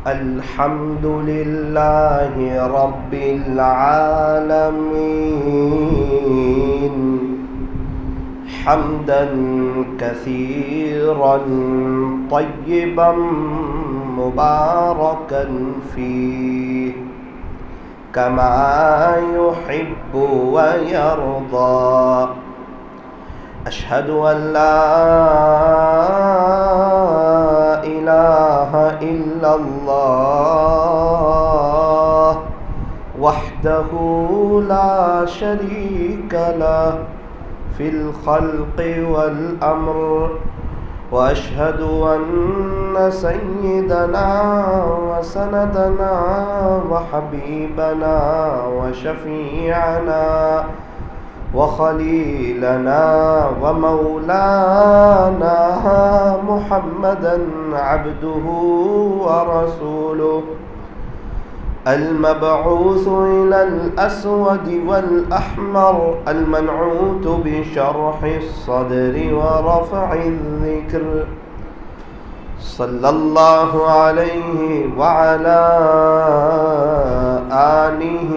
الحمد لله رب العالمين حمدا كثيرا طيبا مباركا فيه كما يحب ويرضى. أشهد أن لا إله إلا الله وحده لا شريك له في الخلق والأمر. وأشهد أن سيدنا وسندنا وحبيبنا وشفيعنا وخليلنا ومولانا محمدا عبده ورسوله المبعوث إلى الأسود والأحمر المنعوت بشرح الصدر ورفع الذكر صلى الله عليه وعلى آله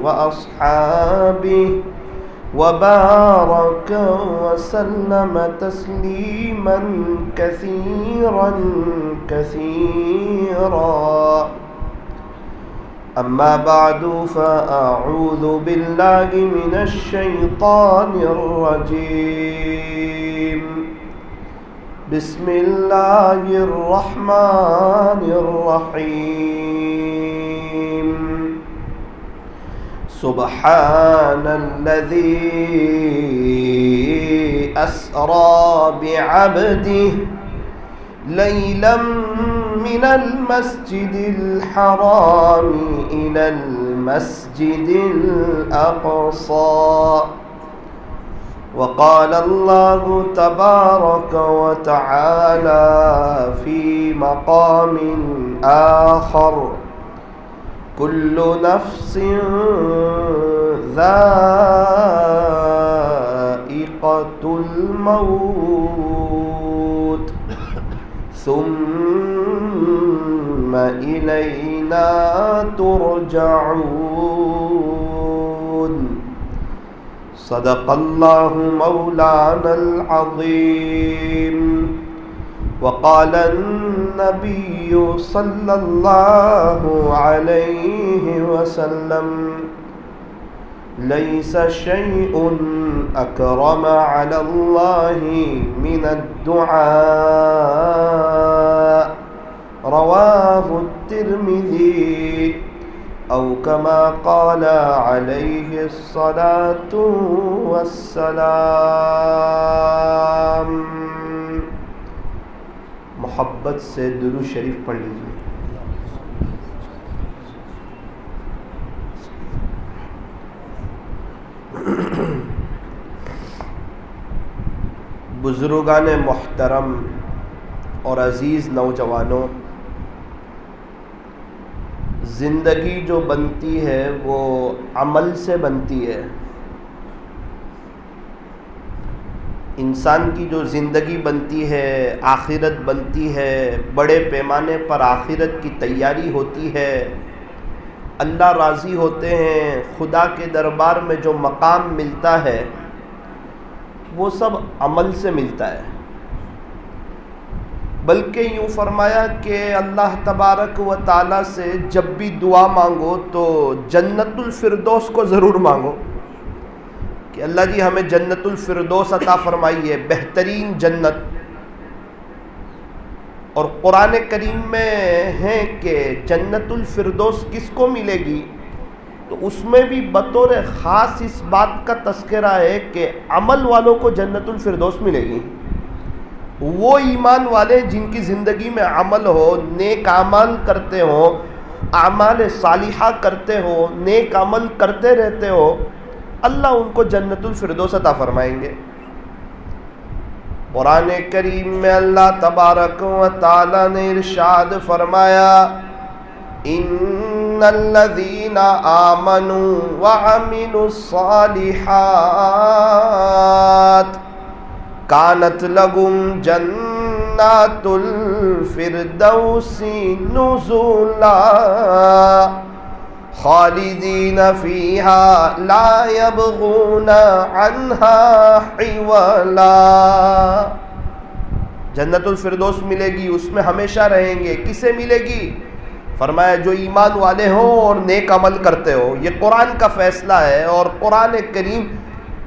وأصحابه وبارك وسلم تسليما كثيرا كثيرا. أما بعد فأعوذ بالله من الشيطان الرجيم. بسم الله الرحمن الرحيم. سبحان الذي أسرى بعبده ليلا من المسجد الحرام إلى المسجد الأقصى. وقال الله تبارك وتعالى في مقام آخر: كل نفس ذائقة الموت ثم إلينا ترجعون. صدق الله مولانا العظيم. وقال النبي صلى الله عليه وسلم: ليس شيء أكرم على الله من الدعاء. رواه الترمذي أو كما قال عليه الصلاة والسلام. محبت سے درود شریف پڑھ لیجیے. بزرگان محترم اور عزیز نوجوانوں، زندگی جو بنتی ہے وہ عمل سے بنتی ہے. انسان کی جو زندگی بنتی ہے، آخرت بنتی ہے، بڑے پیمانے پر آخرت کی تیاری ہوتی ہے. اللہ راضی ہوتے ہیں، خدا کے دربار میں جو مقام ملتا ہے وہ سب عمل سے ملتا ہے. بلکہ یوں فرمایا کہ اللہ تبارک و تعالیٰ سے جب بھی دعا مانگو تو جنت الفردوس کو ضرور مانگو کہ اللہ جی ہمیں جنت الفردوس عطا فرمائیے، بہترین جنت. اور قرآن کریم میں ہے کہ جنت الفردوس کس کو ملے گی، تو اس میں بھی بطور خاص اس بات کا تذکرہ ہے کہ عمل والوں کو جنت الفردوس ملے گی. وہ ایمان والے جن کی زندگی میں عمل ہو، نیک اعمال کرتے ہو، اعمال صالحہ کرتے ہو، نیک عمل کرتے رہتے ہو، اللہ ان کو جنت الفردوس عطا فرمائیں گے. قرآن کریم میں اللہ تبارک و تعالی نے ارشاد فرمایا: ان الذین آمنوا وعملوا الصالحات کانت لهم جنات جنات الفردوس نزلا خالدین فیہا لا یبغون عنہا حولا. جنت الفردوس ملے گی، اس میں ہمیشہ رہیں گے. کسے ملے گی؟ فرمایا جو ایمان والے ہوں اور نیک عمل کرتے ہو. یہ قرآن کا فیصلہ ہے، اور قرآن کریم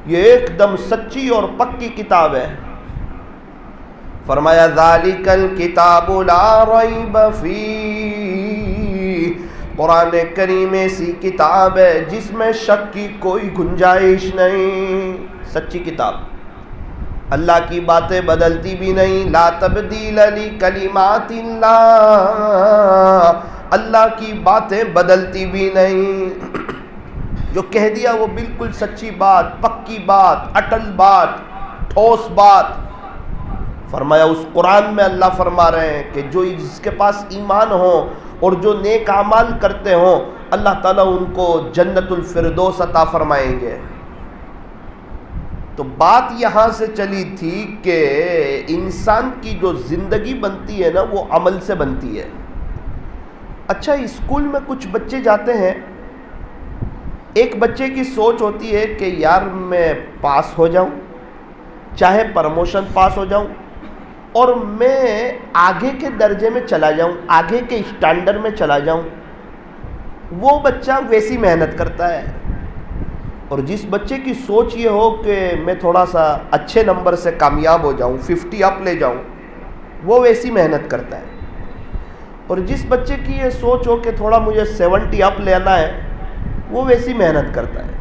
یہ ایک دم سچی اور پکی کتاب ہے. فرمایا ذالک الکتاب لا ریب فیہ، قرآن کریم ایسی کتاب ہے جس میں شک کی کوئی گنجائش نہیں. سچی کتاب، اللہ کی باتیں بدلتی بھی نہیں. لا تبدیل لکلمات اللہ، اللہ کی باتیں بدلتی بھی نہیں. جو کہہ دیا وہ بالکل سچی بات، پکی بات، اٹل بات، ٹھوس بات. فرمایا اس قرآن میں اللہ فرما رہے ہیں کہ جو جس کے پاس ایمان ہو اور جو نیک اعمال کرتے ہوں، اللہ تعالیٰ ان کو جنت الفردوس عطا فرمائیں گے. تو بات یہاں سے چلی تھی کہ انسان کی جو زندگی بنتی ہے نا، وہ عمل سے بنتی ہے. اچھا، اسکول میں کچھ بچے جاتے ہیں، ایک بچے کی سوچ ہوتی ہے کہ یار میں پاس ہو جاؤں، چاہے پروموشن پاس ہو جاؤں، اور میں آگے کے درجے میں چلا جاؤں، آگے کے اسٹینڈرڈ میں چلا جاؤں. وہ بچہ ویسی محنت کرتا ہے. اور جس بچے کی سوچ یہ ہو کہ میں تھوڑا سا اچھے نمبر سے کامیاب ہو جاؤں، 50 اپ لے جاؤں، وہ ویسی محنت کرتا ہے. اور جس بچے کی یہ سوچ ہو کہ تھوڑا مجھے 70 اپ لینا ہے، وہ ویسی محنت کرتا ہے.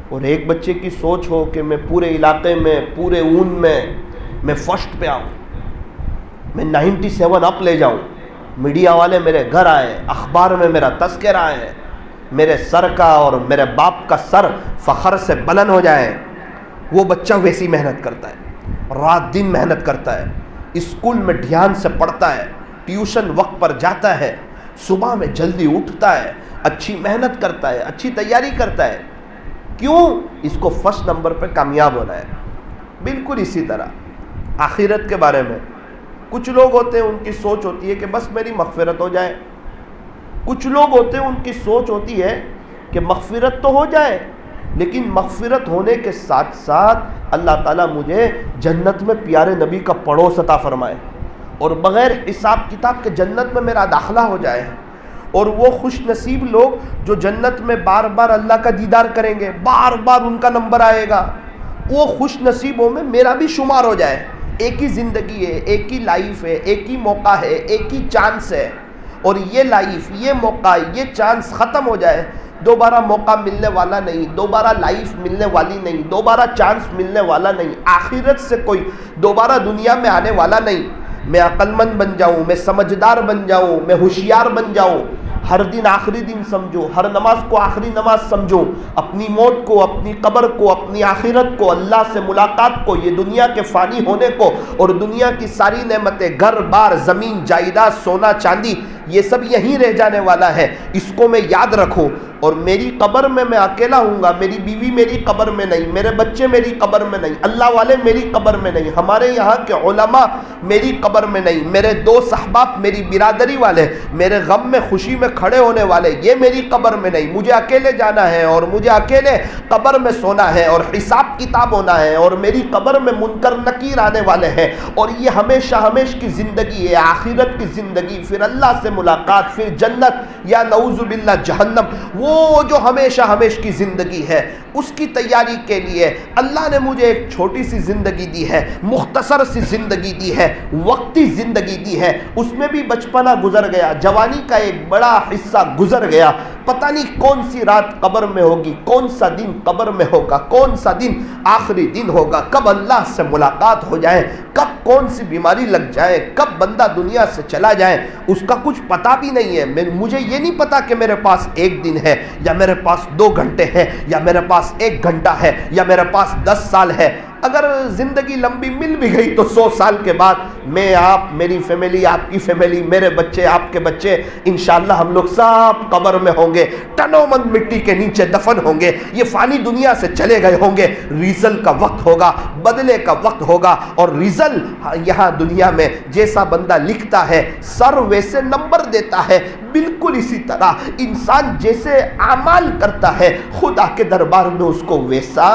اور ایک بچے کی سوچ ہو کہ میں پورے علاقے میں، پورے اون میں فرسٹ پہ آؤں، میں 97 اپ لے جاؤں، میڈیا والے میرے گھر آئے، اخبار میں میرا تذکرہ آئے، میرے سر کا اور میرے باپ کا سر فخر سے بلند ہو جائے. وہ بچہ ویسی محنت کرتا ہے، رات دن محنت کرتا ہے، اسکول میں دھیان سے پڑھتا ہے، ٹیوشن وقت پر جاتا ہے، صبح میں جلدی اٹھتا ہے، اچھی محنت کرتا ہے، اچھی تیاری کرتا ہے. کیوں؟ اس کو فرسٹ نمبر پہ کامیاب ہونا ہے. بالکل اسی طرح آخرت کے بارے میں کچھ لوگ ہوتے ہیں، ان کی سوچ ہوتی ہے کہ بس میری مغفرت ہو جائے. کچھ لوگ ہوتے ہیں، ان کی سوچ ہوتی ہے کہ مغفرت تو ہو جائے، لیکن مغفرت ہونے کے ساتھ ساتھ اللہ تعالیٰ مجھے جنت میں پیارے نبی کا پڑوس عطا فرمائے، اور بغیر حساب کتاب کے جنت میں میرا داخلہ ہو جائے. اور وہ خوش نصیب لوگ جو جنت میں بار بار اللہ کا دیدار کریں گے، بار بار ان کا نمبر آئے گا، وہ خوش نصیبوں میں میرا بھی شمار ہو جائے. ایک ہی زندگی ہے، ایک ہی لائف ہے، ایک ہی موقع ہے، ایک ہی چانس ہے، اور یہ لائف، یہ موقع، یہ چانس ختم ہو جائے، دوبارہ موقع ملنے والا نہیں، دوبارہ لائف ملنے والی نہیں، دوبارہ چانس ملنے والا نہیں. آخرت سے کوئی دوبارہ دنیا میں آنے والا نہیں. میں عقل مند بن جاؤں، میں سمجھدار بن جاؤں، میں ہوشیار بن جاؤں، ہر دن آخری دن سمجھو، ہر نماز کو آخری نماز سمجھو، اپنی موت کو، اپنی قبر کو، اپنی آخرت کو، اللہ سے ملاقات کو، یہ دنیا کے فانی ہونے کو، اور دنیا کی ساری نعمتیں، گھر بار، زمین جائیداد، سونا چاندی، یہ سب یہیں رہ جانے والا ہے. اس کو میں یاد رکھوں. اور میری قبر میں اکیلا ہوں گا، میری بیوی میری قبر میں نہیں، میرے بچے میری قبر میں نہیں، اللہ والے میری قبر میں نہیں، ہمارے یہاں کے علماء میری قبر میں نہیں، میرے دوست احباب، میری برادری والے، میرے غم میں خوشی میں کھڑے ہونے والے، یہ میری قبر میں نہیں. مجھے اکیلے جانا ہے، اور مجھے اکیلے قبر میں سونا ہے، اور حساب کتاب ہونا ہے، اور میری قبر میں منکر نکیر آنے والے ہیں. اور یہ ہمیشہ ہمیشہ کی زندگی ہے، آخرت کی زندگی، پھر اللہ سے ملاقات، پھر جنت، یا نعوذ باللہ جہنم. وہ جو ہمیشہ ہمیشہ کی زندگی ہے، اس کی تیاری کے لیے اللہ نے مجھے ایک چھوٹی سی زندگی دی ہے، مختصر سی زندگی دی ہے، وقتی زندگی دی ہے. اس میں بھی بچپنا گزر گیا، جوانی کا ایک بڑا حصہ گزر گیا. پتہ نہیں کون سی رات قبر میں ہوگی، کون سا دن قبر میں ہوگا، کون سا دن آخری دن ہوگا، کب اللہ سے ملاقات ہو جائے، کب کون سی بیماری لگ جائے، کب بندہ دنیا سے چلا جائے، اس کا کچھ پتہ بھی نہیں ہے. مجھے یہ نہیں پتا کہ میرے پاس ایک دن ہے، یا میرے پاس 2 گھنٹے ہے، یا میرے پاس 1 گھنٹہ ہے، یا میرے پاس 10 سال ہے. اگر زندگی لمبی مل بھی گئی تو 100 سال کے بعد میں، آپ، میری فیملی، آپ کی فیملی، میرے بچے، آپ کے بچے، انشاءاللہ ہم لوگ سب قبر میں ہوں گے، ٹنوں من مٹی کے نیچے دفن ہوں گے، یہ فانی دنیا سے چلے گئے ہوں گے۔ ریزل کا وقت ہوگا، بدلے کا وقت ہوگا، اور ریزل یہاں دنیا میں جیسا بندہ لکھتا ہے سر ویسے نمبر دیتا ہے، بالکل اسی طرح انسان جیسے اعمال کرتا ہے خدا کے دربار میں اس کو ویسا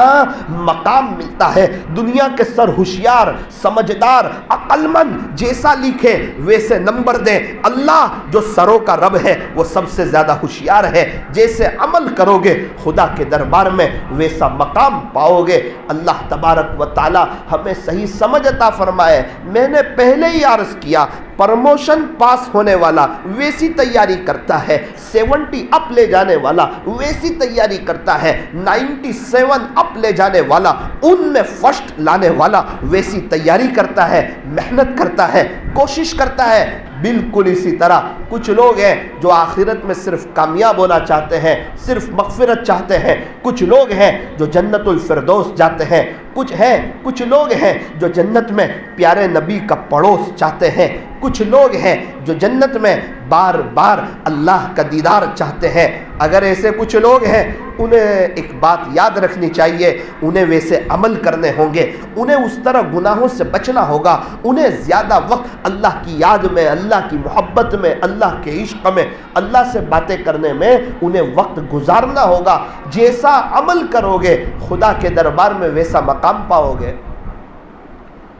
مقام ملتا ہے۔ دنیا کے سر ہوشیار، سمجھدار، عقل مند جیسا لکھے ویسے نمبر دیں، اللہ جو سروں کا رب ہے وہ سب سے زیادہ ہوشیار ہے، جیسے عمل کرو گے خدا کے دربار میں ویسا مقام پاؤ گے۔ اللہ تبارک و تعالی ہمیں صحیح سمجھ عطا فرمائے۔ میں نے پہلے ہی عرض کیا، پرموشن پاس ہونے والا ویسی تیاری کرتا ہے، 70 اپ لے جانے والا ویسی تیاری کرتا ہے، 97 اپ لے جانے والا، ان میں فرسٹ لانے والا ویسی تیاری کرتا ہے، محنت کرتا ہے، کوشش کرتا ہے۔ بالکل اسی طرح کچھ لوگ ہیں جو آخرت میں صرف کامیاب ہونا چاہتے ہیں، صرف مغفرت چاہتے ہیں، کچھ لوگ ہیں جو جنت الفردوس جاتے ہیں، کچھ لوگ ہیں جو جنت میں پیارے نبی کا پڑوس چاہتے ہیں، کچھ لوگ ہیں جو جنت میں بار بار اللہ کا دیدار چاہتے ہیں۔ اگر ایسے کچھ لوگ ہیں انہیں ایک بات یاد رکھنی چاہیے، انہیں ویسے عمل کرنے ہوں گے، انہیں اس طرح گناہوں سے بچنا ہوگا، انہیں زیادہ وقت اللہ کی یاد میں، اللہ کی محبت میں، اللہ کے عشق میں، اللہ سے باتیں کرنے میں انہیں وقت گزارنا ہوگا۔ جیسا عمل کرو گے خدا کے دربار میں ویسا مقام پاؤ گے۔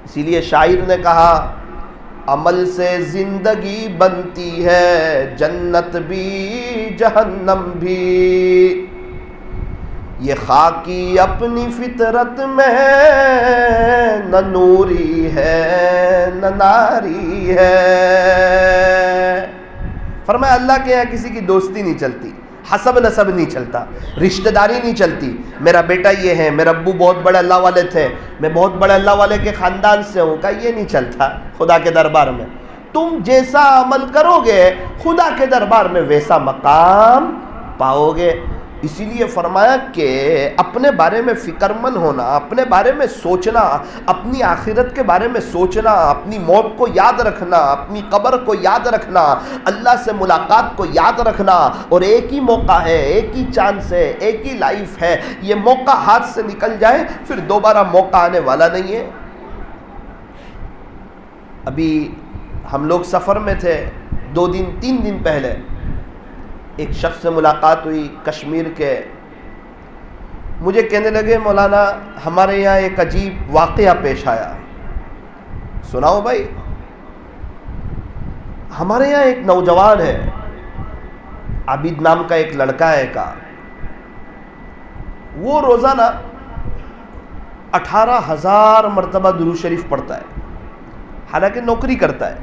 اسی لیے شاعر نے کہا، عمل سے زندگی بنتی ہے، جنت بھی جہنم بھی، یہ خاکی اپنی فطرت میں نہ نوری ہے نہ ناری ہے۔ فرمایا اللہ کے یہاں کسی کی دوستی نہیں چلتی، حسب نسب نہیں چلتا، رشتہ داری نہیں چلتی، میرا بیٹا یہ ہے، میرے ابو بہت بڑے اللہ والے تھے، میں بہت بڑے اللہ والے کے خاندان سے ہوں، کہ یہ نہیں چلتا خدا کے دربار میں۔ تم جیسا عمل کرو گے خدا کے دربار میں ویسا مقام پاؤ گے۔ اسی لیے فرمایا کہ اپنے بارے میں فکر مند ہونا، اپنے بارے میں سوچنا، اپنی آخرت کے بارے میں سوچنا، اپنی موت کو یاد رکھنا، اپنی قبر کو یاد رکھنا، اللہ سے ملاقات کو یاد رکھنا، اور ایک ہی موقع ہے، ایک ہی چانس ہے، ایک ہی لائف ہے، یہ موقع ہاتھ سے نکل جائے پھر دوبارہ موقع آنے والا نہیں ہے۔ ابھی ہم لوگ سفر میں تھے، 3 دن پہلے ایک شخص سے ملاقات ہوئی کشمیر کے، مجھے کہنے لگے مولانا ہمارے یہاں ایک عجیب واقعہ پیش آیا۔ سناؤ بھائی۔ ہمارے یہاں ایک نوجوان ہے، عابد نام کا ایک لڑکا ہے، کا وہ روزانہ 18,000 مرتبہ درود شریف پڑھتا ہے، حالانکہ نوکری کرتا ہے،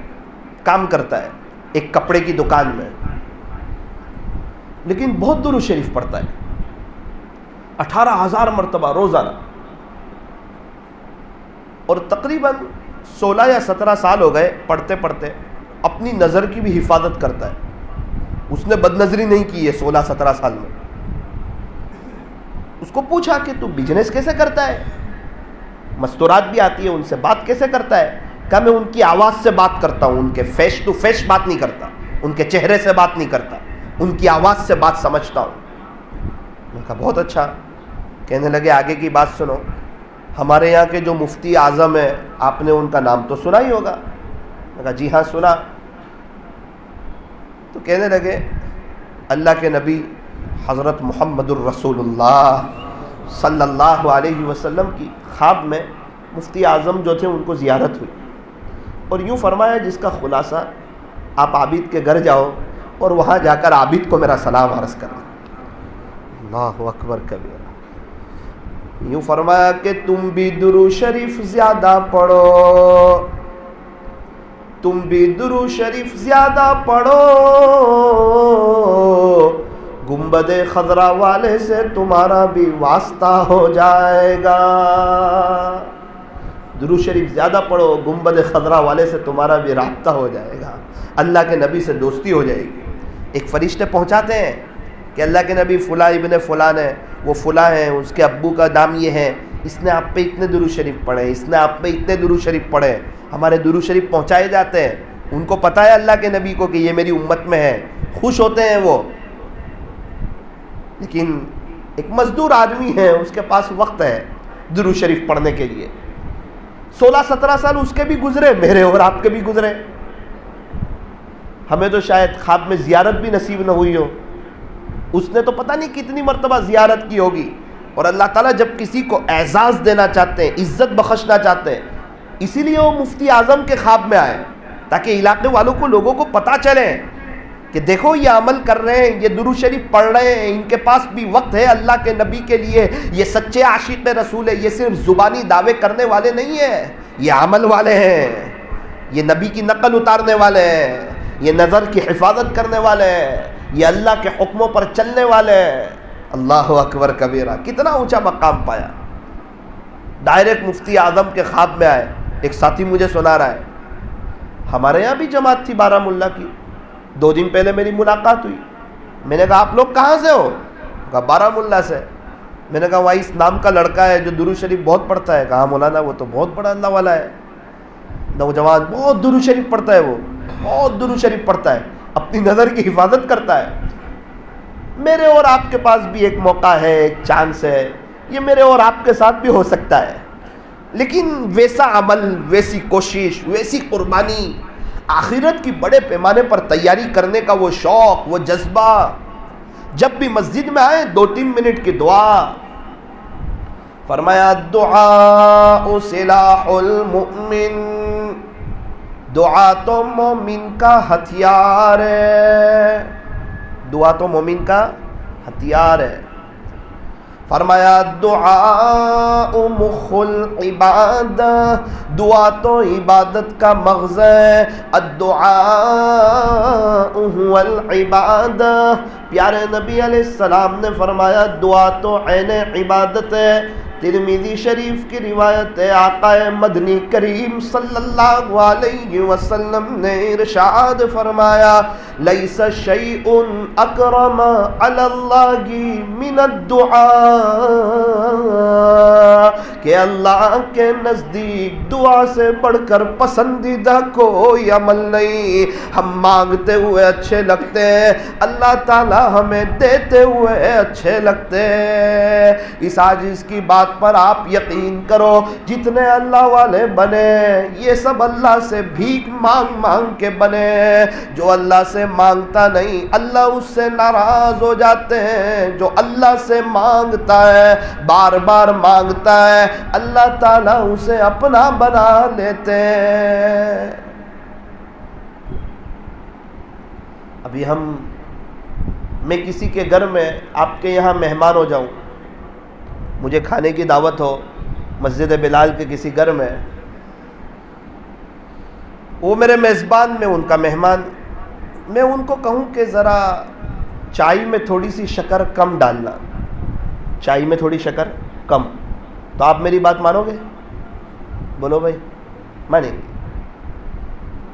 کام کرتا ہے ایک کپڑے کی دکان میں، لیکن بہت درود شریف پڑھتا ہے، 18,000 مرتبہ روزانہ، اور تقریباً 16 یا 17 سال ہو گئے پڑھتے پڑھتے۔ اپنی نظر کی بھی حفاظت کرتا ہے، اس نے بد نظری نہیں کی ہے 16-17 سال میں۔ اس کو پوچھا کہ تو بزنس کیسے کرتا ہے، مستورات بھی آتی ہے، ان سے بات کیسے کرتا ہے؟ کہا میں ان کی آواز سے بات کرتا ہوں، ان کے فیس ٹو فیس بات نہیں کرتا، ان کے چہرے سے بات نہیں کرتا، ان کی آواز سے بات سمجھتا ہوں۔ میں کہا بہت اچھا۔ کہنے لگے آگے کی بات سنو، ہمارے یہاں کے جو مفتی اعظم ہیں آپ نے ان کا نام تو سنا ہی ہوگا۔ میں کہا جی ہاں سنا۔ تو کہنے لگے اللہ کے نبی حضرت محمد الرسول اللہ صلی اللہ علیہ وسلم کی خواب میں مفتی اعظم جو تھے ان کو زیارت ہوئی، اور یوں فرمایا جس کا خلاصہ آپ عابد کے گھر جاؤ اور وہاں جا کر عابد کو میرا سلام عرض کرنا۔ اللہ اکبر کبیرہ۔ یوں فرمایا کہ تم بھی درود شریف زیادہ پڑھو، تم بھی درود شریف زیادہ پڑھو، گنبد خضرا والے سے تمہارا بھی واسطہ ہو جائے گا۔ درود شریف زیادہ پڑھو، گنبد خضرا والے سے تمہارا بھی رابطہ ہو جائے گا، اللہ کے نبی سے دوستی ہو جائے گی۔ ایک فرشتے پہنچاتے ہیں کہ اللہ کے نبی فلاں ابن فلاں ہے، وہ فلاں ہیں، اس کے ابو کا نام یہ ہے، اس نے آپ پہ اتنے درود شریف پڑھے، اس نے آپ پہ اتنے درود شریف پڑھے، ہمارے درود شریف پہنچائے جاتے ہیں، ان کو پتہ ہے اللہ کے نبی کو کہ یہ میری امت میں ہے، خوش ہوتے ہیں وہ. لیکن ایک مزدور آدمی ہے، اس کے پاس وقت ہے درود شریف پڑھنے کے لیے. 16-17 سال اس کے بھی گزرے، میرے اور آپ کے بھی گزرے. ہمیں تو شاید خواب میں زیارت بھی نصیب نہ ہوئی ہو، اس نے تو پتہ نہیں کتنی مرتبہ زیارت کی ہوگی. اور اللہ تعالیٰ جب کسی کو اعزاز دینا چاہتے ہیں، عزت بخشنا چاہتے ہیں، اسی لیے وہ مفتی اعظم کے خواب میں آئے، تاکہ علاقے والوں کو، لوگوں کو پتہ چلے کہ دیکھو یہ عمل کر رہے ہیں، یہ درود شریف پڑھ رہے ہیں، ان کے پاس بھی وقت ہے اللہ کے نبی کے لیے، یہ سچے عاشق رسول ہے، یہ صرف زبانی دعوے کرنے والے نہیں ہیں، یہ عمل والے ہیں، یہ نبی کی نقل اتارنے والے ہیں، یہ نظر کی حفاظت کرنے والے ہیں، یہ اللہ کے حکموں پر چلنے والے ہیں. اللہ اکبر کبیرہ، کتنا اونچا مقام پایا. ڈائریکٹ مفتی اعظم کے خواب میں آئے. ایک ساتھی مجھے سنا رہا ہے، ہمارے یہاں بھی جماعت تھی بارہ مولہ کی، 2 دن پہلے میری ملاقات ہوئی. میں نے کہا آپ لوگ کہاں سے ہو؟ کہا بارہ مولہ سے. میں نے کہا وہاں اس نام کا لڑکا ہے جو درود شریف بہت پڑھتا ہے. کہا مولانا وہ تو بہت بڑا اللہ والا ہے، نوجوان بہت درود شریف پڑھتا ہے، وہ بہت درود شریف پڑھتا ہے، اپنی نظر کی حفاظت کرتا ہے. میرے اور آپ کے پاس بھی ایک موقع ہے، ایک چانس ہے، یہ میرے اور آپ کے ساتھ بھی ہو سکتا ہے. لیکن ویسا عمل، ویسی کوشش، ویسی قربانی، آخرت کی بڑے پیمانے پر تیاری کرنے کا وہ شوق، وہ جذبہ، جب بھی مسجد میں آئے 2-3 منٹ کی دعا. فرمایا دعاء سلاح المؤمن، دعا تو مومن کا ہتھیار ہے، دعا تو مومن کا ہتھیار ہے. فرمایا دعاء مخ العبادہ، دعا تو عبادت کا مغز ہے، الدعاء هو العبادہ. پیارے نبی علیہ السلام نے فرمایا دعا تو عین عبادت ہے. ترمذی شریف کی روایت ہے، آقا مدنی کریم صلی اللہ علیہ وسلم نے ارشاد فرمایا لیس شیء اکرم علی اللہ من الدعاء، کہ اللہ کے نزدیک دعا سے بڑھ کر پسندیدہ کوئی عمل نہیں. ہم مانگتے ہوئے اچھے لگتے ہیں، اللہ تعالی ہمیں دیتے ہوئے اچھے لگتے ہیں. اس عاجز کی بات پر آپ یقین کرو، جتنے اللہ والے بنے یہ سب اللہ سے بھیک مانگ مانگ کے بنے. جو اللہ سے مانگتا نہیں اللہ اس سے ناراض ہو جاتے ہیں. جو اللہ سے مانگتا ہے، بار بار مانگتا ہے، اللہ تعالیٰ اسے اپنا بنا لیتے ہیں. ابھی میں کسی کے گھر میں آپ کے یہاں مہمان ہو جاؤں، مجھے کھانے کی دعوت ہو مسجد بلال کے کسی گھر میں، وہ میرے میزبان، میں ان کا مہمان، میں ان کو کہوں کہ ذرا چائے میں تھوڑی سی شکر کم ڈالنا، چائے میں تھوڑی شکر کم، تو آپ میری بات مانو گے؟ بولو بھائی، مانیں گے.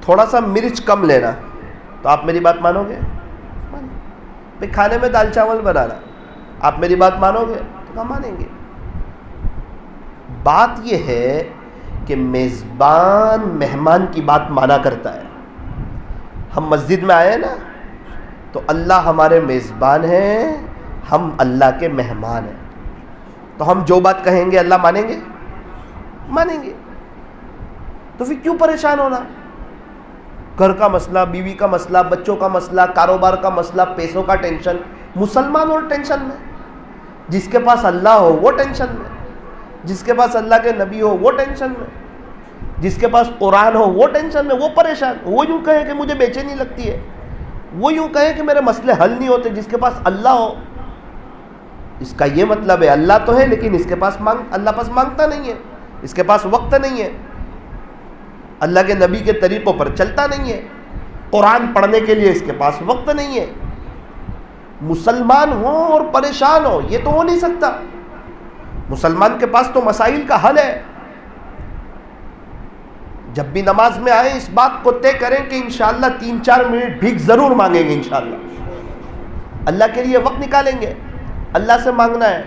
تھوڑا سا مرچ کم لینا، تو آپ میری بات مانو گے؟ بھائی کھانے میں دال چاول بنانا، آپ میری بات مانو گے؟ تو کہا مانیں گے. بات یہ ہے کہ میزبان مہمان کی بات مانا کرتا ہے. ہم مسجد میں آئے نا تو اللہ ہمارے میزبان ہیں، ہم اللہ کے مہمان ہیں، تو ہم جو بات کہیں گے اللہ مانیں گے؟ مانیں گے. تو پھر کیوں پریشان ہونا؟ گھر کا مسئلہ، بیوی کا مسئلہ، بچوں کا مسئلہ، کاروبار کا مسئلہ، پیسوں کا ٹینشن. مسلمان اور ٹینشن میں، جس کے پاس اللہ ہو وہ ٹینشن میں، جس کے پاس اللہ کے نبی ہو وہ ٹینشن میں، جس کے پاس قرآن ہو وہ ٹینشن میں، وہ پریشان. وہ یوں کہے کہ مجھے بے چینی لگتی ہے، وہ یوں کہے کہ میرے مسئلے حل نہیں ہوتے. جس کے پاس اللہ ہو، اس کا یہ مطلب ہے اللہ تو ہے لیکن اس کے پاس اللہ پاس مانگتا نہیں ہے، اس کے پاس وقت نہیں ہے، اللہ کے نبی کے طریقوں پر چلتا نہیں ہے، قرآن پڑھنے کے لیے اس کے پاس وقت نہیں ہے. مسلمان ہو اور پریشان ہو، یہ تو ہو نہیں سکتا. مسلمان کے پاس تو مسائل کا حل ہے. جب بھی نماز میں آئے اس بات کو طے کریں کہ انشاءاللہ 3-4 منٹ بھیک ضرور مانگیں گے. انشاءاللہ اللہ کے لیے وقت نکالیں گے، اللہ سے مانگنا ہے.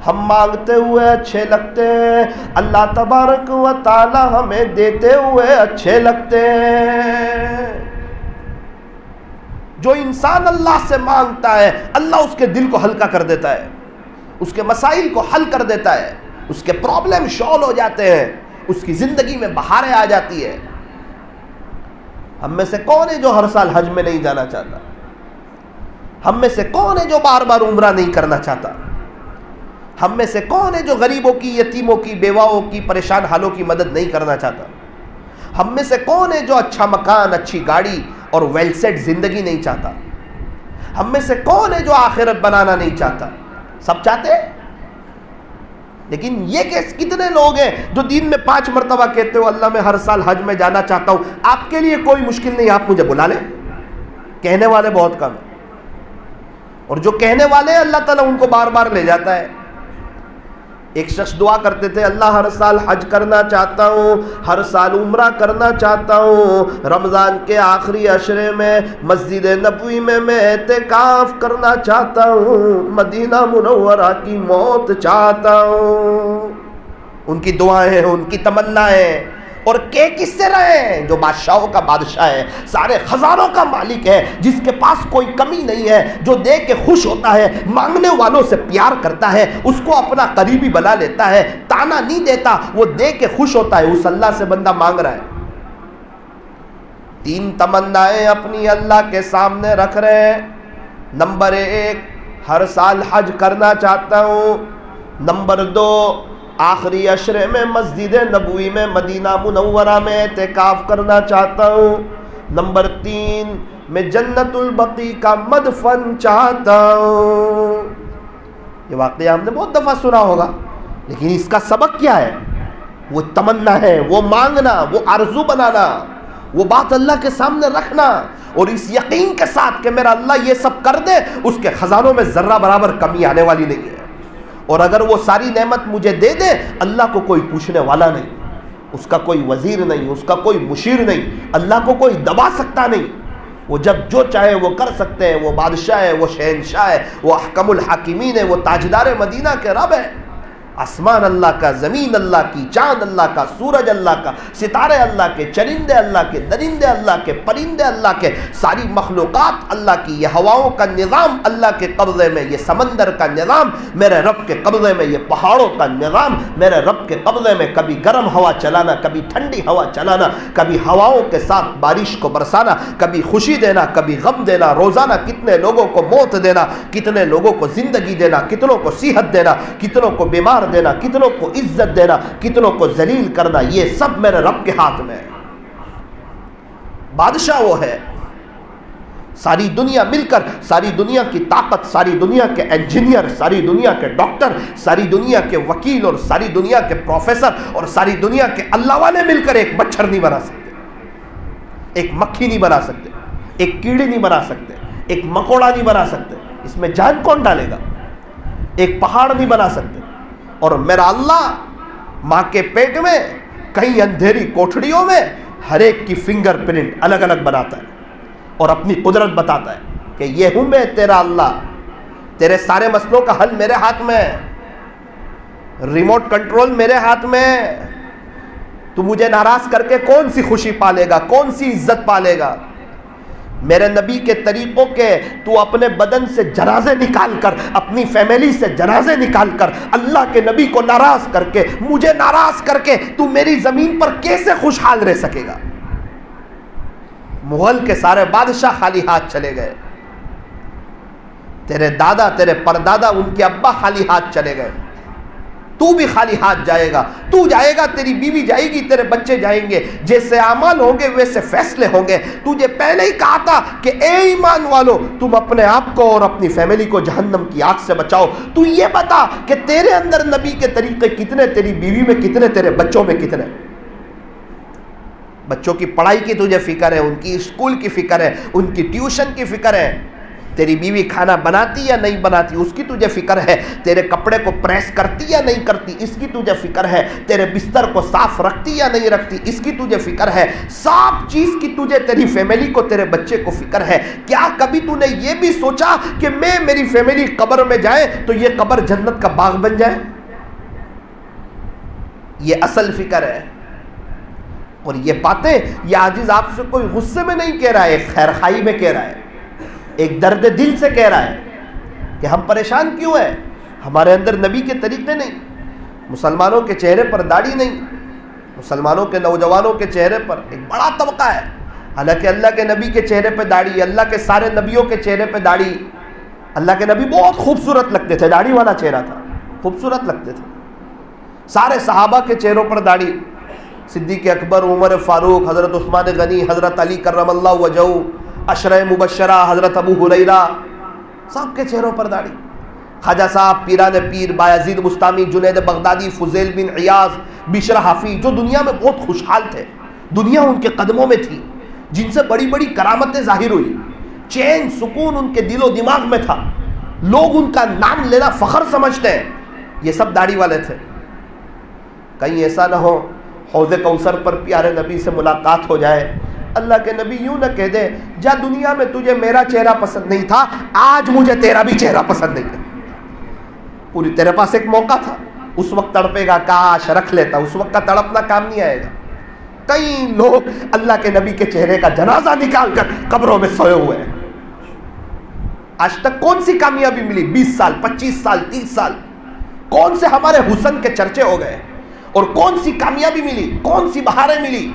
ہم مانگتے ہوئے اچھے لگتے ہیں، اللہ تبارک و تعالی ہمیں دیتے ہوئے اچھے لگتے ہیں۔ جو انسان اللہ سے مانگتا ہے اللہ اس کے دل کو ہلکا کر دیتا ہے، اس کے مسائل کو حل کر دیتا ہے، اس کے پرابلم سالو ہو جاتے ہیں، اس کی زندگی میں بہاریں آ جاتی ہے۔ ہم میں سے کون ہے جو ہر سال حج میں نہیں جانا چاہتا؟ ہم میں سے کون ہے جو بار بار عمرہ نہیں کرنا چاہتا؟ ہم میں سے کون ہے جو غریبوں کی، یتیموں کی، بیواؤں کی، پریشان حالوں کی مدد نہیں کرنا چاہتا؟ ہم میں سے کون ہے جو اچھا مکان، اچھی گاڑی اور ویل سیٹ زندگی نہیں چاہتا؟ ہم میں سے کون ہے جو آخرت بنانا نہیں چاہتا؟ سب چاہتے ہیں، لیکن یہ کتنے لوگ ہیں جو دن میں 5 مرتبہ کہتے ہو اللہ میں ہر سال حج میں جانا چاہتا ہوں؟ آپ کے لیے کوئی مشکل نہیں، آپ مجھے بلا لیں۔ کہنے والے بہت کم ہیں، اور جو کہنے والے ہیں اللہ تعالیٰ ان کو بار بار لے جاتا ہے۔ ایک شخص دعا کرتے تھے، اللہ ہر سال حج کرنا چاہتا ہوں، ہر سال عمرہ کرنا چاہتا ہوں، رمضان کے آخری عشرے میں مسجد نبوی میں اعتکاف کرنا چاہتا ہوں، مدینہ منورہ کی موت چاہتا ہوں۔ ان کی دعائیں، ان کی تمنائیں، اور کس سے رہے ہیں؟ جو بادشاہوں کا بادشاہ ہے، سارے خزانوں کا مالک ہے، جس کے پاس کوئی کمی نہیں ہے، جو دے کے خوش ہوتا ہے، مانگنے والوں سے پیار کرتا ہے، اس کو اپنا قریبی بنا لیتا ہے، تانا نہیں دیتا، وہ دے کے خوش ہوتا ہے۔ اس اللہ سے بندہ مانگ رہا ہے۔ 3 تمنائیں اپنی اللہ کے سامنے رکھ رہے ہیں۔ نمبر 1، ہر سال حج کرنا چاہتا ہوں۔ نمبر 2، آخری عشرے میں مسجد نبوی میں مدینہ منورہ میں اعتکاف کرنا چاہتا ہوں۔ نمبر 3، میں جنت البقیع کا مدفن چاہتا ہوں۔ یہ واقعہ ہم نے بہت دفعہ سنا ہوگا، لیکن اس کا سبق کیا ہے؟ وہ تمنا ہے، وہ مانگنا، وہ آرزو بنانا، وہ بات اللہ کے سامنے رکھنا، اور اس یقین کے ساتھ کہ میرا اللہ یہ سب کر دے، اس کے خزانوں میں ذرہ برابر کمی آنے والی نہیں ہے۔ اور اگر وہ ساری نعمت مجھے دے دے، اللہ کو کوئی پوچھنے والا نہیں، اس کا کوئی وزیر نہیں، اس کا کوئی مشیر نہیں، اللہ کو کوئی دبا سکتا نہیں۔ وہ جب جو چاہے وہ کر سکتے ہیں۔ وہ بادشاہ ہے، وہ شہنشاہ ہے، وہ احکم الحاکمین ہے، وہ تاجدار مدینہ کے رب ہے۔ آسمان اللہ کا، زمین اللہ کی، چاند اللہ کا، سورج اللہ کا، ستارے اللہ کے، چرندے اللہ کے، درندے اللہ کے، پرندے اللہ کے، ساری مخلوقات اللہ کی۔ یہ ہواؤں کا نظام اللہ کے قبضے میں، یہ سمندر کا نظام میرے رب کے قبضے میں، یہ پہاڑوں کا نظام میرے رب کے قبضے میں۔ کبھی گرم ہوا چلانا، کبھی ٹھنڈی ہوا چلانا، کبھی ہواؤں کے ساتھ بارش کو برسانا، کبھی خوشی دینا، کبھی غم دینا، روزانہ کتنے لوگوں کو موت دینا، کتنے لوگوں کو زندگی دینا، کتنوں کو صحت دینا، کتنوں کو بیمار دینا، کتنوں کو عزت دینا، کتنوں کو ذلیل کرنا، یہ سب میرے رب کے ہاتھ میں ہے۔ بادشاہ وہ ہے۔ ساری دنیا مل کر، ساری دنیا کی طاقت، ساری دنیا کے انجینئر، ساری دنیا کے ڈاکٹر، ساری دنیا کے وکیل، اور ساری دنیا کے پروفیسر، اور ساری دنیا کے اللہ والے مل کر ایک مچھر نہیں بنا سکتے، ایک مکھی نہیں بنا سکتے، ایک کیڑی نہیں بنا سکتے، ایک مکوڑا نہیں بنا سکتے۔ اس میں جان کون ڈالے گا؟ ایک پہاڑ نہیں بنا سکتے۔ اور میرا اللہ ماں کے پیٹ میں کئی اندھیری کوٹھڑیوں میں ہر ایک کی فنگر پرنٹ الگ الگ بناتا ہے، اور اپنی قدرت بتاتا ہے کہ یہ ہوں میں تیرا اللہ، تیرے سارے مسئلوں کا حل میرے ہاتھ میں ہے، ریموٹ کنٹرول میرے ہاتھ میں ہے۔ تو مجھے ناراض کر کے کون سی خوشی پالے گا، کون سی عزت پالے گا؟ میرے نبی کے طریقوں کے تو اپنے بدن سے جنازے نکال کر، اپنی فیملی سے جنازے نکال کر، اللہ کے نبی کو ناراض کر کے، مجھے ناراض کر کے تو میری زمین پر کیسے خوشحال رہ سکے گا؟ مغل کے سارے بادشاہ خالی ہاتھ چلے گئے، تیرے دادا، تیرے پردادا، ان کے ابا خالی ہاتھ چلے گئے، تو بھی خالی ہاتھ جائے گا۔ تو جائے گا، تیری بیوی جائے گی، تیرے بچے جائیں گے، جیسے اعمال ہوں گے ویسے فیصلے ہوں گے۔ تجھے پہلے ہی کہا تھا کہ اے ایمان والو، تم اپنے آپ کو اور اپنی فیملی کو جہنم کی آگ سے بچاؤ۔ تو یہ بتا کہ تیرے اندر نبی کے طریقے کتنے، تیری بیوی میں کتنے، تیرے بچوں میں کتنے؟ بچوں کی پڑھائی کی تجھے فکر ہے، ان کی اسکول کی فکر ہے، ان کی ٹیوشن کی فکر ہے، تیری بیوی کھانا بناتی یا نہیں بناتی اس کی تجھے فکر ہے، تیرے کپڑے کو پریس کرتی یا نہیں کرتی اس کی تجھے فکر ہے، تیرے بستر کو صاف رکھتی یا نہیں رکھتی اس کی تجھے فکر ہے، سب چیز کی تجھے تیری فیملی کو تیرے بچے کو فکر ہے۔ کیا کبھی تو نے یہ بھی سوچا کہ میں میری فیملی قبر میں جائے تو یہ قبر جنت کا باغ بن جائے؟ یہ اصل فکر ہے۔ اور یہ باتیں یہ عاجز آپ سے کوئی غصے میں نہیں کہہ رہا ہے، ایک خیر خواہی میں کہہ رہا ہے، ایک درد دل سے کہہ رہا ہے کہ ہم پریشان کیوں ہیں، ہمارے اندر نبی کے طریقے نہیں، مسلمانوں کے چہرے پر داڑھی نہیں، مسلمانوں کے نوجوانوں کے چہرے پر ایک بڑا طبقہ ہے، حالانکہ اللہ کے نبی کے چہرے پہ داڑھی، اللہ کے سارے نبیوں کے چہرے پہ داڑھی، اللہ کے نبی بہت خوبصورت لگتے تھے، داڑھی والا چہرہ تھا، خوبصورت لگتے تھے، سارے صحابہ کے چہروں پر داڑھی، صدیق اکبر، عمر فاروق، حضرت عثمان غنی، حضرت علی کرم اللہ وجہہ، عشرہ مبشرہ، حضرت ابو ہریرہ، سب کے چہروں پر داڑھی، خواجہ صاحب، پیران پیر، بایزید بستامی، جنید بغدادی، فضیل بن عیاض، بشر حفیظ، جو دنیا میں بہت خوشحال تھے، دنیا ان کے قدموں میں تھی، جن سے بڑی بڑی کرامتیں ظاہر ہوئی، چین سکون ان کے دل و دماغ میں تھا، لوگ ان کا نام لینا فخر سمجھتے ہیں، یہ سب داڑھی والے تھے۔ کہیں ایسا نہ ہو حوض کوثر پر پیارے نبی سے ملاقات ہو جائے، اللہ کے نبی یوں نہ کہہ دے جا دنیا میں تجھے میرا چہرہ پسند نہیں تھا، آج مجھے تیرا بھی چہرہ پسند نہیں ہے، پوری تیرے پاس ایک موقع تھا، اس وقت تڑپے گا کاش رکھ لیتا، اس وقت کا تڑپنا کام نہیں آئے گا۔ کئی لوگ اللہ کے نبی کے چہرے کا جنازہ نکال کر قبروں میں سوئے ہوئے ہیں، آج تک کون سی کامیابی ملی؟ 20 سال 25 سال 30 سال کون سے ہمارے حسن کے چرچے ہو گئے، اور کون سی کامیابی ملی، کون سی بہاریں ملی؟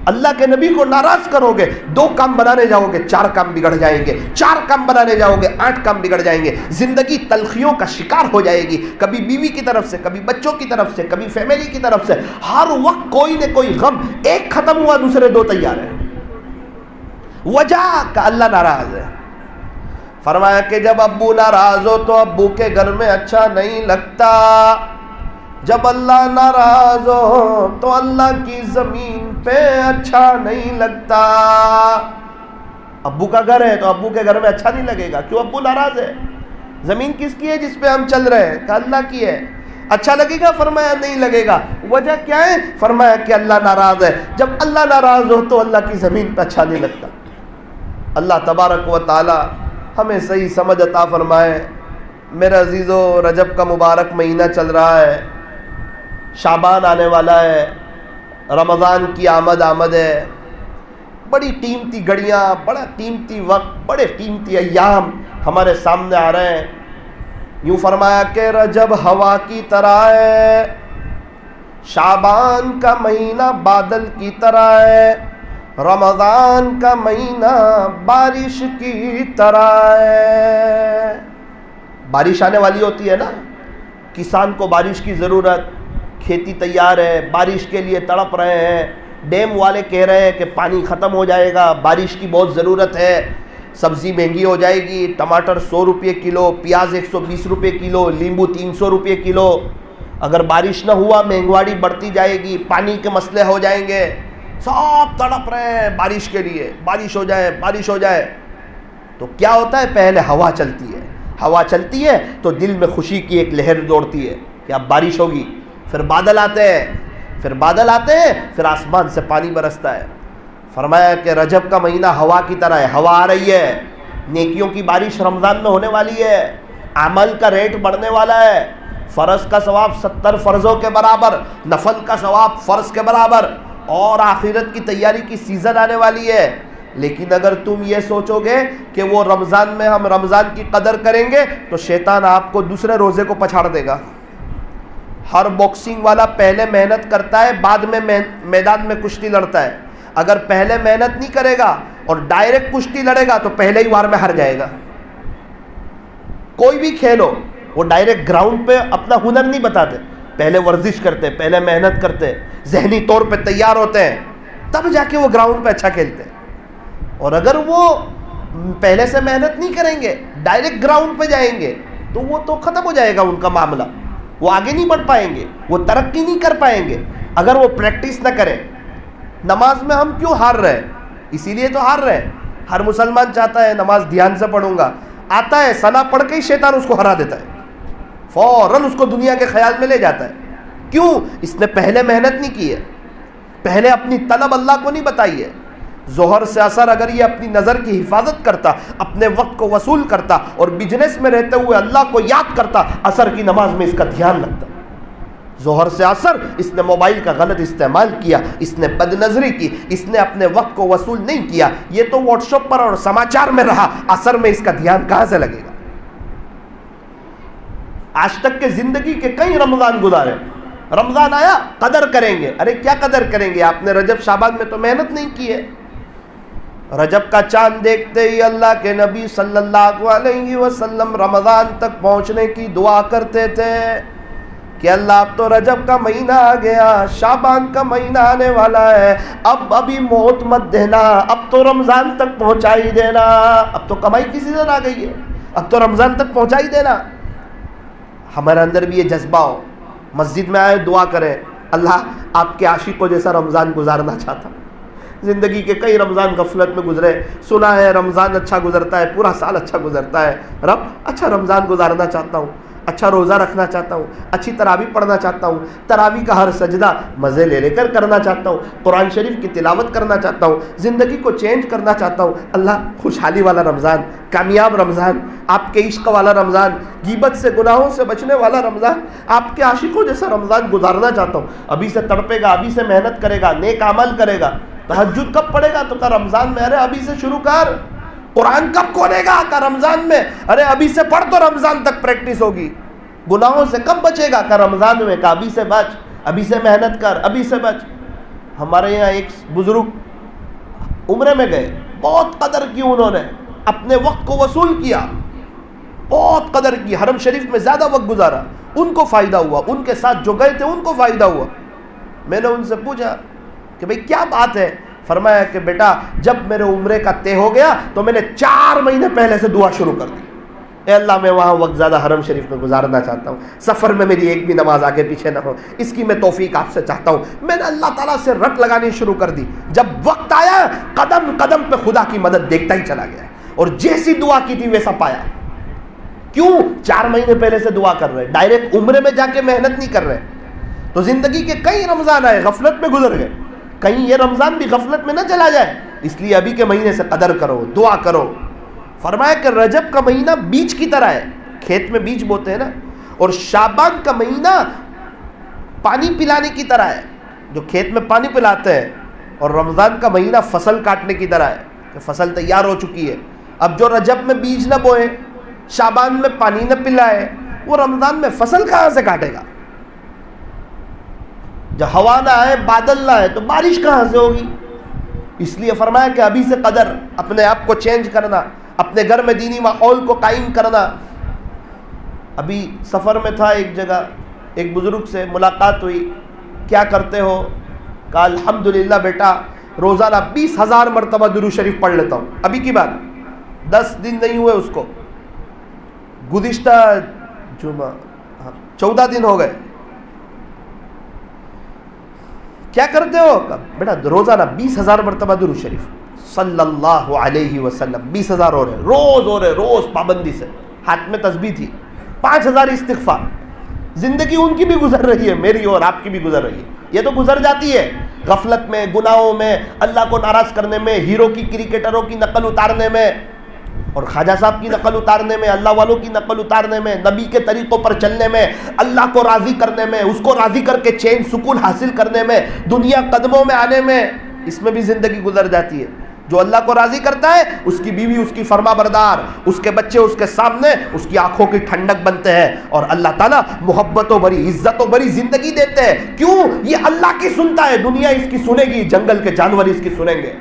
اللہ کے نبی کو ناراض کرو گے، 2 کام بنانے جاؤ گے 4 کام بگڑ جائیں گے، 4 کام بنانے جاؤ گے 8 کام بگڑ جائیں گے، زندگی تلخیوں کا شکار ہو جائے گی، کبھی بیوی کی طرف سے، کبھی بچوں کی طرف سے، کبھی فیملی کی طرف سے، ہر وقت کوئی نہ کوئی غم، ایک ختم ہوا دوسرے 2 تیار ہیں۔ وجہ کا اللہ ناراض ہے، فرمایا کہ جب ابو ناراض ہو تو ابو کے گھر میں اچھا نہیں لگتا، جب اللہ ناراض ہو تو اللہ کی زمین پہ اچھا نہیں لگتا۔ ابو کا گھر ہے تو ابو کے گھر میں اچھا نہیں لگے گا، کیوں؟ ابو ناراض ہے۔ زمین کس کی ہے جس پہ ہم چل رہے ہیں؟ کہ اللہ کی ہے، اچھا لگے گا؟ فرمایا نہیں لگے گا۔ وجہ کیا ہے؟ فرمایا کہ اللہ ناراض ہے، جب اللہ ناراض ہو تو اللہ کی زمین پہ اچھا نہیں لگتا۔ اللہ تبارک و تعالی ہمیں صحیح سمجھ عطا فرمائے۔ میرے عزیزو، رجب کا مبارک مہینہ چل رہا ہے، شعبان آنے والا ہے، رمضان کی آمد ہے، بڑی قیمتی گھڑیاں، بڑا قیمتی وقت، بڑے قیمتی ایام ہمارے سامنے آ رہے ہیں۔ یوں فرمایا کہ رجب ہوا کی طرح ہے، شعبان کا مہینہ بادل کی طرح ہے، رمضان کا مہینہ بارش کی طرح ہے۔ بارش آنے والی ہوتی ہے نا، کسان کو بارش کی ضرورت، کھیتی تیار ہے، بارش کے لیے تڑپ رہے ہیں، ڈیم والے کہہ رہے ہیں کہ پانی ختم ہو جائے گا، بارش کی بہت ضرورت ہے، سبزی مہنگی ہو جائے گی، ٹماٹر 100 روپے کلو، پیاز 120 روپے کلو، لیمبو 300 روپے کلو، اگر بارش نہ ہوا مہنگواڑی بڑھتی جائے گی، پانی کے مسئلے ہو جائیں گے، سب تڑپ رہے ہیں بارش کے لیے، بارش ہو جائے، بارش ہو جائے۔ تو کیا ہوتا ہے؟ پہلے ہوا چلتی ہے، ہوا چلتی ہے تو دل میں خوشی کی ایک لہر دوڑتی ہے کہ اب بارش ہوگی، پھر بادل آتے ہیں، پھر آسمان سے پانی برستا ہے۔ فرمایا کہ رجب کا مہینہ ہوا کی طرح ہے، ہوا آ رہی ہے، نیکیوں کی بارش رمضان میں ہونے والی ہے، عمل کا ریٹ بڑھنے والا ہے، فرض کا ثواب 70 فرضوں کے برابر، نفل کا ثواب فرض کے برابر، اور آخرت کی تیاری کی سیزن آنے والی ہے۔ لیکن اگر تم یہ سوچو گے کہ وہ رمضان میں ہم رمضان کی قدر کریں گے تو شیطان آپ کو دوسرے روزے کو پچھاڑ دے گا۔ ہر باکسنگ والا پہلے محنت کرتا ہے، بعد میں میدان میں کشتی لڑتا ہے۔ اگر پہلے محنت نہیں کرے گا اور ڈائریکٹ کشتی لڑے گا تو پہلے ہی وار میں ہار جائے گا۔ کوئی بھی کھیل ہو، وہ ڈائریکٹ گراؤنڈ پہ اپنا ہنر نہیں بتاتے، پہلے ورزش کرتے، پہلے محنت کرتے، ذہنی طور پہ تیار ہوتے ہیں، تب جا کے وہ گراؤنڈ پہ اچھا کھیلتے ہیں۔ اور اگر وہ پہلے سے محنت نہیں کریں گے، ڈائریکٹ گراؤنڈ پہ جائیں گے تو وہ تو ختم ہو جائے گا ان کا معاملہ، وہ آگے نہیں بڑھ پائیں گے، وہ ترقی نہیں کر پائیں گے اگر وہ پریکٹس نہ کریں۔ نماز میں ہم کیوں ہار رہے ہیں؟ اسی لیے تو ہار رہے ہیں ہر مسلمان چاہتا ہے نماز دھیان سے پڑھوں گا، آتا ہے ثنا پڑھ کے ہی شیطان اس کو ہرا دیتا ہے، فوراً اس کو دنیا کے خیال میں لے جاتا ہے. کیوں؟ اس نے پہلے محنت نہیں کی ہے، پہلے اپنی طلب اللہ کو نہیں بتائی ہے. ظہر سے اثر اگر یہ اپنی نظر کی حفاظت کرتا، اپنے وقت کو وصول کرتا اور بزنس میں رہتے ہوئے اللہ کو یاد کرتا، عصر کی نماز میں اس کا دھیان لگتا. ظہر سے عصر اس نے موبائل کا غلط استعمال کیا، اس نے بد نظری کی، اس نے اپنے وقت کو وصول نہیں کیا، یہ تو واٹس ایپ پر اور سماچار میں رہا، عصر میں اس کا دھیان کہاں سے لگے گا؟ آج تک کے زندگی کے کئی رمضان گزارے، رمضان آیا قدر کریں گے. ارے کیا قدر کریں گے؟ آپ نے رجب شعبان میں تو محنت نہیں کی ہے. رجب کا چاند دیکھتے ہی اللہ کے نبی صلی اللہ علیہ وسلم رمضان تک پہنچنے کی دعا کرتے تھے کہ اللہ اب تو رجب کا مہینہ آ گیا، شعبان کا مہینہ آنے والا ہے، اب ابھی موت مت دینا، اب تو رمضان تک پہنچا ہی دینا، اب تو کمائی کی سیزن آ گئی ہے، اب تو رمضان تک پہنچا ہی دینا. ہمارے اندر بھی یہ جذبہ ہو، مسجد میں آئے دعا کریں، اللہ آپ کے عاشق کو جیسا رمضان گزارنا چاہتا. زندگی کے کئی رمضان غفلت میں گزرے، سنا ہے رمضان اچھا گزرتا ہے، پورا سال اچھا گزرتا ہے، رب اچھا رمضان گزارنا چاہتا ہوں، اچھا روزہ رکھنا چاہتا ہوں، اچھی تراویح پڑھنا چاہتا ہوں، تراویح کا ہر سجدہ مزے لے لے کر کرنا چاہتا ہوں، قرآن شریف کی تلاوت کرنا چاہتا ہوں، زندگی کو چینج کرنا چاہتا ہوں. اللہ خوشحالی والا رمضان، کامیاب رمضان، آپ کے عشق والا رمضان، غیبت سے گناہوں سے بچنے والا رمضان، آپ کے عاشقوں جیسا رمضان گزارنا چاہتا ہوں. ابھی سے تڑپے گا، ابھی سے محنت کرے گا، نیک عمل کرے گا، تہجد کب پڑھے گا تو کہا رمضان میں. ارے ابھی سے شروع کر. قرآن کب کھولے گا؟ کہا رمضان میں. ارے ابھی سے پڑھ تو رمضان تک پریکٹس ہوگی. گناہوں سے کب بچے گا؟ کہا رمضان میں. کہا ابھی سے بچ، ابھی سے محنت کر، ابھی سے بچ. ہمارے یہاں ایک بزرگ عمرے میں گئے، بہت قدر کی انہوں نے، اپنے وقت کو وصول کیا، بہت قدر کی، حرم شریف میں زیادہ وقت گزارا، ان کو فائدہ ہوا، ان کے ساتھ جو گئے تھے ان کو فائدہ ہوا. میں نے ان سے پوچھا کہ بھئی کیا بات ہے؟ فرمایا کہ بیٹا جب میرے عمرے کا طے ہو گیا تو میں نے 4 مہینے پہلے سے دعا شروع کر دی، اے اللہ میں وہاں وقت زیادہ حرم شریف میں گزارنا چاہتا ہوں، سفر میں میری ایک بھی نماز آگے پیچھے نہ ہو، اس کی میں توفیق آپ سے چاہتا ہوں. میں نے اللہ تعالیٰ سے رٹ لگانی شروع کر دی. جب وقت آیا قدم قدم پہ خدا کی مدد دیکھتا ہی چلا گیا، اور جیسی دعا کی تھی ویسا پایا. کیوں؟ 4 مہینے پہلے سے دعا کر رہے، ڈائریکٹ عمرے میں جا کے محنت نہیں کر رہے. تو زندگی کے کئی رمضان آئے، غفلت میں گزر گئے، کہیں یہ رمضان بھی غفلت میں نہ چلا جائے، اس لیے ابھی کے مہینے سے قدر کرو، دعا کرو. فرمایا کہ رجب کا مہینہ بیج کی طرح ہے، کھیت میں بیج بوتے ہیں نا، اور شعبان کا مہینہ پانی پلانے کی طرح ہے، جو کھیت میں پانی پلاتے ہیں، اور رمضان کا مہینہ فصل کاٹنے کی طرح ہے کہ فصل تیار ہو چکی ہے. اب جو رجب میں بیج نہ بوئے، شعبان میں پانی نہ پلائے، وہ رمضان میں فصل کہاں سے کاٹے گا؟ جب ہوا نہ آئے، بادل نہ آئے تو بارش کہاں سے ہوگی؟ اس لیے فرمایا کہ ابھی سے قدر، اپنے آپ کو چینج کرنا، اپنے گھر میں دینی ماحول کو قائم کرنا. ابھی سفر میں تھا ایک جگہ، ایک بزرگ سے ملاقات ہوئی، کیا کرتے ہو؟ کہا الحمدللہ بیٹا روزانہ 20,000 مرتبہ درود شریف پڑھ لیتا ہوں. ابھی کی بات، 10 دن نہیں ہوئے اس کو، گزشتہ جمعہ 14 دن ہو گئے. کیا کرتے ہو؟ بیٹا روزانہ 20,000 مرتبہ درود شریف صلی اللہ علیہ وسلم. 20,000 ہو رہے، روز پابندی سے، ہاتھ میں تسبیح تھی، 5,000 استغفار. زندگی ان کی بھی گزر رہی ہے، میری اور آپ کی بھی گزر رہی ہے. یہ تو گزر جاتی ہے غفلت میں، گناہوں میں، اللہ کو ناراض کرنے میں، ہیرو کی کرکٹروں کی نقل اتارنے میں، اور خواجہ صاحب کی نقل اتارنے میں، اللہ والوں کی نقل اتارنے میں، نبی کے طریقوں پر چلنے میں، اللہ کو راضی کرنے میں، اس کو راضی کر کے چین سکون حاصل کرنے میں، دنیا قدموں میں آنے میں. اس میں بھی زندگی گزر جاتی ہے. جو اللہ کو راضی کرتا ہے اس کی بیوی اس کی فرما بردار، اس کے بچے اس کے سامنے اس کی آنکھوں کی ٹھنڈک بنتے ہیں، اور اللہ تعالیٰ محبت و بری عزت و بری زندگی دیتے ہیں. کیوں؟ یہ اللہ کی سنتا ہے، دنیا اس کی سنے گی، جنگل کے جانور اس کی سنیں گے.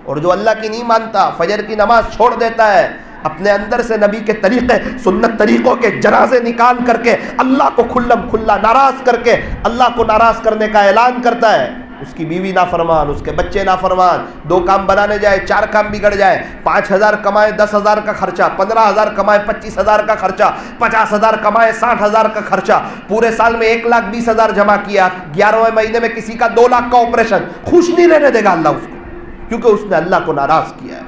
اور جو اللہ کی نہیں مانتا، فجر کی نماز چھوڑ دیتا ہے، اپنے اندر سے نبی کے طریقے سنت طریقوں کے جنازے نکال کر کے اللہ کو کھلم کھلا ناراض کر کے اللہ کو ناراض کرنے کا اعلان کرتا ہے، اس کی بیوی نافرمان، اس کے بچے نافرمان، 2 کام بنانے جائے 4 کام بگڑ جائے، 5,000 کمائے 10,000 کا خرچہ، 15,000 کمائے 25,000 کا خرچہ، 50,000 کمائے 60,000 کا خرچہ، پورے سال میں 1,20,000 جمع کیا، 11ویں مہینے میں کسی کا 2 لاکھ کا آپریشن، خوش نہیں رہنے دے گا اللہ اس کو، کیونکہ اس نے اللہ کو ناراض کیا ہے.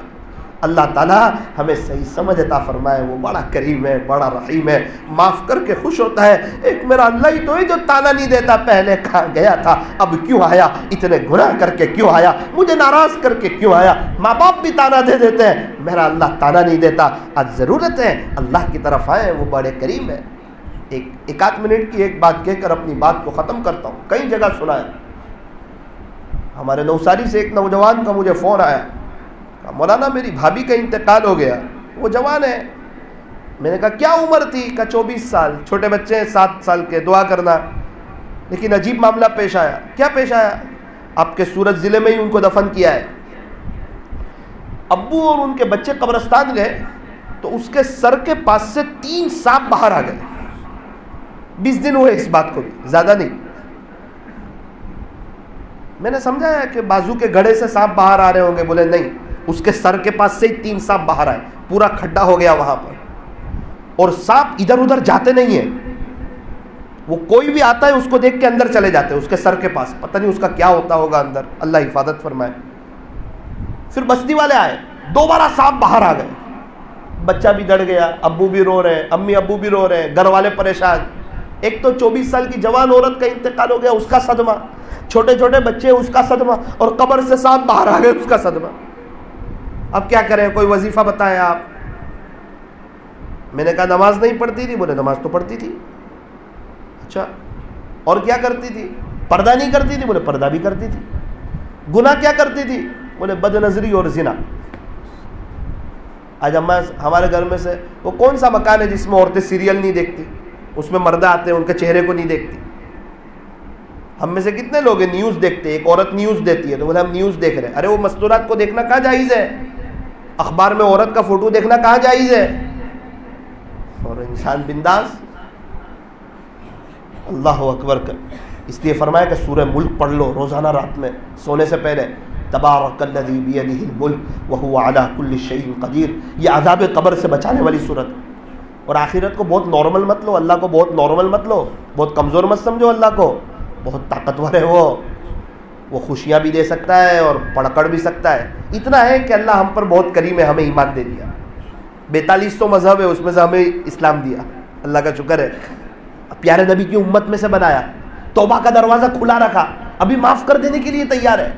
اللہ تعالیٰ ہمیں صحیح سمجھ عطا فرمائے. وہ بڑا کریم ہے, بڑا رحیم ہے, معاف کر کے خوش ہوتا ہے. ایک میرا اللہ ہی تو ہے جو تانا نہیں دیتا, پہلے کہاں گیا تھا, اب کیوں آیا, اتنے گناہ کر کے کیوں آیا, مجھے ناراض کر کے کیوں آیا. ماں باپ بھی تانا دے دیتے ہیں, میرا اللہ تانا نہیں دیتا. آج ضرورت ہے اللہ کی طرف آئیں, وہ بڑے کریم ہے. ایک آدھ منٹ کی ایک بات کہہ کر اپنی بات کو ختم کرتا ہوں. کئی جگہ سنا ہے, ہمارے نوساری سے ایک نوجوان کا مجھے فون آیا, مولانا میری بھابھی کا انتقال ہو گیا, وہ جوان ہے. میں نے کہا کیا عمر تھی؟ کہا 24 سال, چھوٹے بچے ہیں 7 سال کے, دعا کرنا. لیکن عجیب معاملہ پیش آیا. کیا پیش آیا؟ آپ کے سورت ضلع میں ہی ان کو دفن کیا ہے. ابو اور ان کے بچے قبرستان گئے تو اس کے سر کے پاس سے 3 سانپ باہر آ گئے. 20 دن ہوئے اس بات کو بھی, زیادہ نہیں. میں نے سمجھا ہے کہ بازو کے گھڑے سے سانپ باہر آ رہے ہوں گے. بولے نہیں, اس کے سر کے پاس سے ہی 3 سانپ باہر آئے. پورا کھڈا ہو گیا وہاں پر, اور سانپ ادھر ادھر جاتے نہیں ہیں. وہ کوئی بھی آتا ہے اس کو دیکھ کے اندر چلے جاتے ہیں اس کے سر کے پاس. پتہ نہیں اس کا کیا ہوتا ہوگا اندر, اللہ حفاظت فرمائے. پھر بستی والے آئے, دوبارہ سانپ باہر آ گئے. بچہ بھی ڈر گیا, ابو بھی رو رہے ہیں, امی ابو بھی رو رہے ہیں, گھر والے پریشان. ایک تو 24 سال کی جوان عورت کا انتقال ہو گیا, اس کا صدمہ, چھوٹے چھوٹے بچے اس کا صدمہ, اور قبر سے سانپ باہر آ گئے, اس کا صدمہ. اب کیا کریں, کوئی وظیفہ بتائیں آپ. میں نے کہا نماز نہیں پڑھتی تھی؟ بولے نماز تو پڑھتی تھی. اچھا, اور کیا کرتی تھی؟ پردہ نہیں کرتی تھی؟ بولے پردہ بھی کرتی تھی. گناہ کیا کرتی تھی؟ بولے بد نظری اور زنا. آج ہمارے گھر میں سے وہ کون سا مکان ہے جس میں عورتیں سیریل نہیں دیکھتی, اس میں مردہ آتے ہیں ان کے چہرے کو نہیں دیکھتی. ہم میں سے کتنے لوگ ہیں نیوز دیکھتے ہیں؟ ایک عورت نیوز دیتی ہے تو بولے ہم نیوز دیکھ رہے ہیں. ارے وہ مستورات کو دیکھنا کہاں جائز ہے؟ اخبار میں عورت کا فوٹو دیکھنا کہاں جائز ہے؟ اور انسان بنداس. اللہ اکبر کر. اس لیے فرمایا کہ سورہ ملک پڑھ لو روزانہ رات میں سونے سے پہلے. تبارک الذی بیدہ الملک وہو علی کل شیء قدیر. یہ عذاب قبر سے بچانے والی صورت. اور آخرت کو بہت نارمل مت لو, اللہ کو بہت نارمل مت لو, بہت کمزور مت سمجھو. اللہ کو بہت طاقتور ہے, وہ خوشیاں بھی دے سکتا ہے اور پڑکڑ بھی سکتا ہے. اتنا ہے کہ اللہ ہم پر بہت کریم ہے, ہمیں ایمان دے دیا. 42 تو مذہب ہے, اس میں سے ہمیں اسلام دیا, اللہ کا شکر ہے. پیارے نبی کی امت میں سے بنایا, توبہ کا دروازہ کھلا رکھا, ابھی معاف کر دینے کے لیے تیار ہے.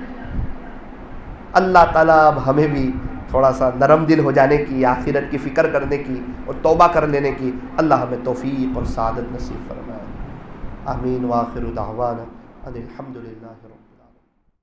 اللہ تعالیٰ اب ہمیں بھی تھوڑا سا نرم دل ہو جانے کی, آخرت کی فکر کرنے کی اور توبہ کر لینے کی اللہ ہمیں توفیق اور سعادت نصیب فرمائے. آمین. وآخر دعوانا ان الحمد للہ.